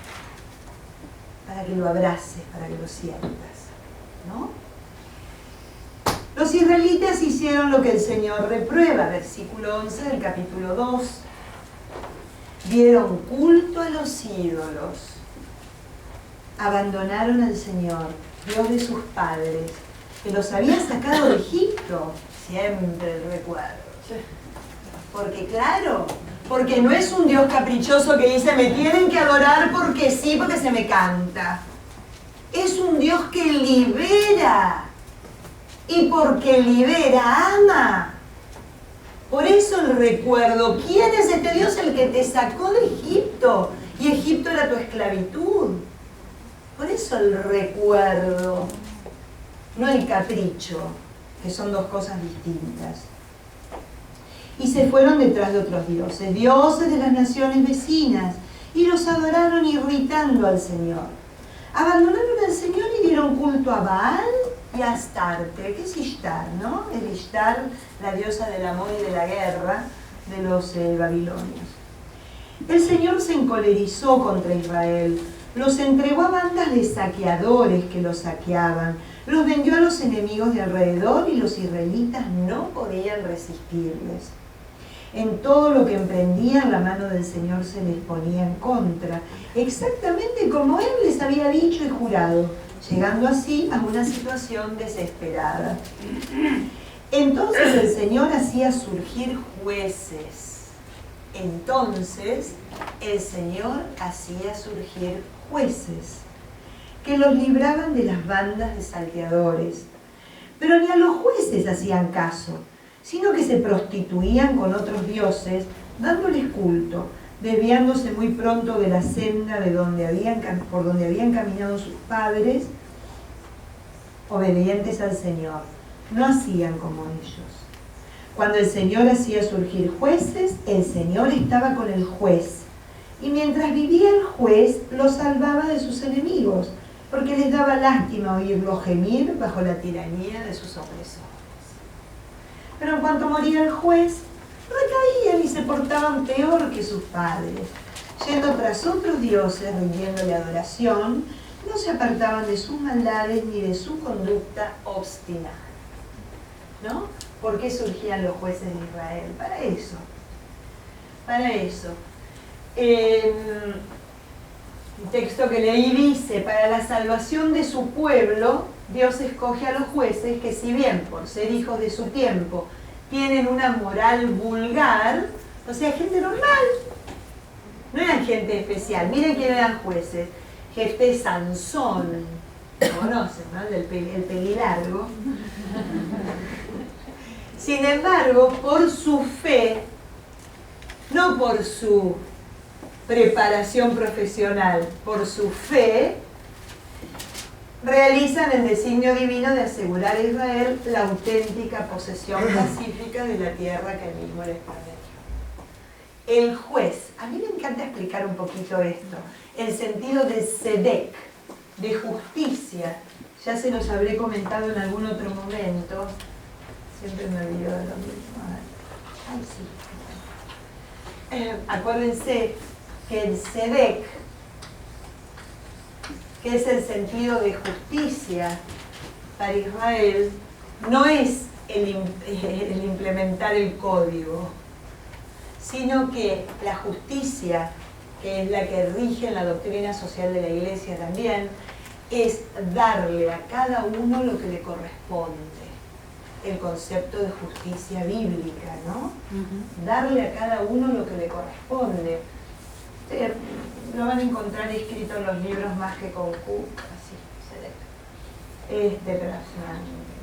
para que lo abraces, para que lo sientas, ¿no? Los israelitas hicieron lo que el Señor reprueba, versículo 11 del capítulo 2. Dieron culto a los ídolos, abandonaron al Señor, Dios de sus padres, que los había sacado de Egipto, siempre el recuerdo. Porque claro, porque no es un Dios caprichoso que dice me tienen que adorar porque sí, porque se me canta. Es un Dios que libera. Y porque libera, ama. Por eso el recuerdo. ¿Quién es este Dios? El que te sacó de Egipto. Y Egipto era tu esclavitud. Por eso el recuerdo. No el capricho, que son dos cosas distintas. Y se fueron detrás de otros dioses, dioses de las naciones vecinas, y los adoraron irritando al Señor. Abandonaron al Señor y dieron culto a Baal y a Astarte, que es Ishtar, ¿no? El Ishtar, la diosa del amor y de la guerra de los babilonios. El Señor se encolerizó contra Israel, los entregó a bandas de saqueadores que los saqueaban, los vendió a los enemigos de alrededor y los israelitas no podían resistirles. En todo lo que emprendían, la mano del Señor se les ponía en contra, exactamente como Él les había dicho y jurado, llegando así a una situación desesperada. Entonces el Señor hacía surgir jueces. Entonces el Señor hacía surgir jueces que los libraban de las bandas de salteadores. Pero ni a los jueces hacían caso, sino que se prostituían con otros dioses, dándoles culto, desviándose muy pronto de la senda por donde habían caminado sus padres, obedientes al Señor. No hacían como ellos. Cuando el Señor hacía surgir jueces, el Señor estaba con el juez. Y mientras vivía el juez, los salvaba de sus enemigos, porque les daba lástima oírlo gemir bajo la tiranía de sus opresores. Pero en cuanto moría el juez, recaían y se portaban peor que sus padres, yendo tras otros dioses, rindiéndole adoración, no se apartaban de sus maldades ni de su conducta obstinada. ¿No? ¿Por qué surgían los jueces de Israel? Para eso. Para eso. El texto que leí dice, para la salvación de su pueblo, Dios escoge a los jueces que si bien por ser hijos de su tiempo tienen una moral vulgar, o sea, gente normal, no eran gente especial. Miren quién eran jueces. Jefté Sansón, lo conocen, ¿no? El pelilargo. Sin embargo, por su fe, no por su preparación profesional, por su fe, realizan el designio divino de asegurar a Israel la auténtica posesión pacífica de la tierra que él mismo les prometió. El juez, a mí me encanta explicar un poquito esto, el sentido de tzedek, de justicia, ya se los habré comentado en algún otro momento, siempre me olvido de lo mismo. Ay, sí. Acuérdense que el tzedek, que es el sentido de justicia para Israel, no es el implementar el código, sino que la justicia, que es la que rige en la doctrina social de la Iglesia también, es darle a cada uno lo que le corresponde. El concepto de justicia bíblica, ¿no? Darle a cada uno lo que le corresponde. Lo van a encontrar escrito en los libros Más que con Q, así, pero es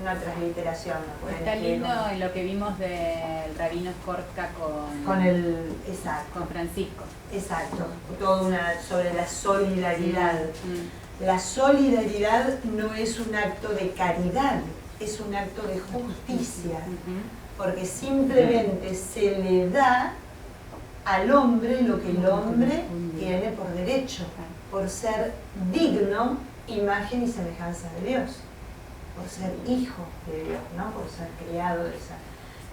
una transliteración. ¿No? Está lindo lo que vimos del rabino Skortka con Francisco. Exacto, sobre la solidaridad. La solidaridad no es un acto de caridad, es un acto de justicia, porque simplemente se le da al hombre lo que el hombre tiene por derecho, por ser digno, imagen y semejanza de Dios, por ser hijo de Dios, ¿no? Por ser criado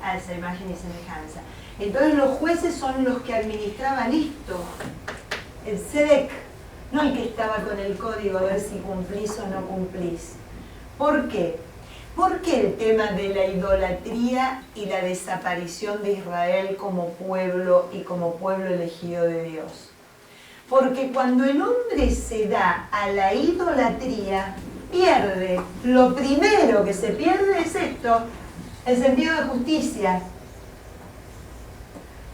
a esa imagen y semejanza. Entonces los jueces son los que administraban esto, el tzedek, no el que estaba con el código a ver si cumplís o no cumplís. ¿Por qué? Porque el tema de la idolatría y la desaparición de Israel como pueblo y como pueblo elegido de Dios. Porque cuando el hombre se da a la idolatría, pierde. Lo primero que se pierde es esto, el sentido de justicia.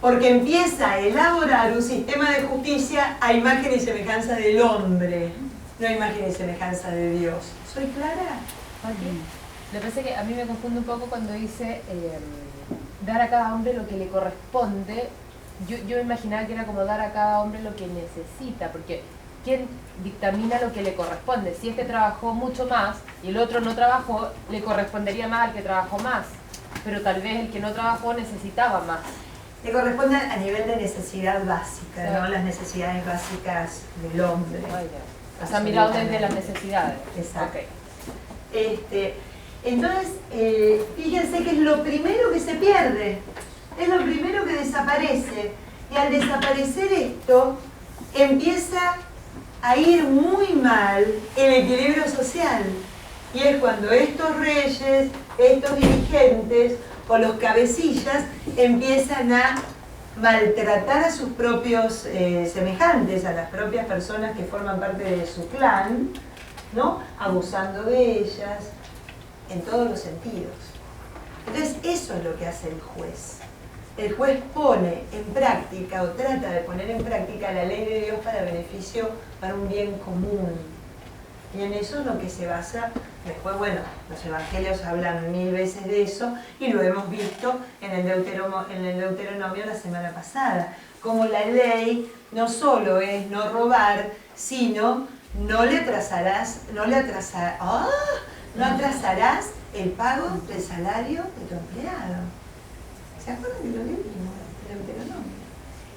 Porque empieza a elaborar un sistema de justicia a imagen y semejanza del hombre, no a imagen y semejanza de Dios. ¿Soy clara? Me parece que a mí me confunde un poco cuando dice dar a cada hombre lo que le corresponde. Yo imaginaba que era como dar a cada hombre lo que necesita, porque ¿quién dictamina lo que le corresponde? Si este trabajó mucho más y el otro no trabajó, le correspondería más al que trabajó más, pero tal vez el que no trabajó necesitaba más. Le corresponde a nivel de necesidad básica, ¿no? Las necesidades básicas del hombre. O sea, mirado desde las necesidades. Exacto. Okay. Entonces, fíjense que es lo primero que se pierde, es lo primero que desaparece. Y al desaparecer esto, empieza a ir muy mal el equilibrio social. Y es cuando estos reyes, estos dirigentes o los cabecillas empiezan a maltratar a sus propios semejantes, a las propias personas que forman parte de su clan, ¿no? Abusando de ellas, en todos los sentidos. Entonces eso es lo que hace el juez. El juez pone en práctica o trata de poner en práctica la ley de Dios para beneficio, para un bien común. Y en eso es lo que se basa. Después, bueno, los evangelios hablan 1000 veces de eso y lo hemos visto en el Deuteronomio la semana pasada. Como la ley no solo es no robar, sino no atrasarás el pago del salario de tu empleado. ¿Se acuerdan de lo que vimos en Deuteronomio?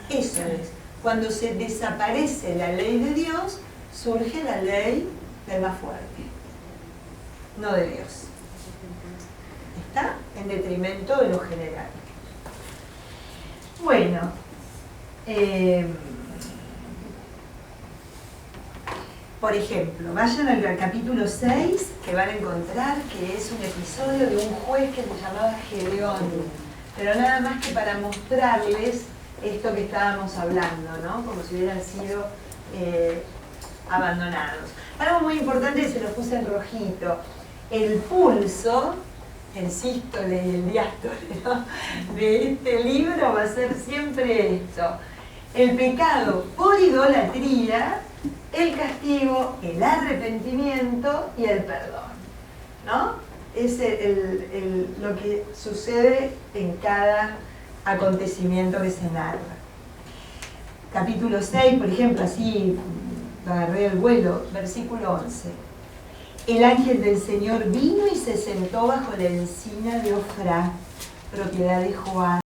Eso es. Cuando se desaparece la ley de Dios, surge la ley del más fuerte, no de Dios. Está en detrimento de lo general. Bueno, por ejemplo, vayan al capítulo 6, que van a encontrar que es un episodio de un juez que se llamaba Gedeón. Pero nada más que para mostrarles esto que estábamos hablando, ¿no? Como si hubieran sido abandonados. Algo muy importante, se lo puse en rojito. El pulso, el sístole y el diástole, ¿no? De este libro va a ser siempre esto. El pecado por idolatría el castigo, el arrepentimiento y el perdón, ¿no? Es lo que sucede en cada acontecimiento que se narra. Capítulo 6, por ejemplo, así agarré el vuelo, versículo 11. El ángel del Señor vino y se sentó bajo la encina de Ofrá, propiedad de Joás,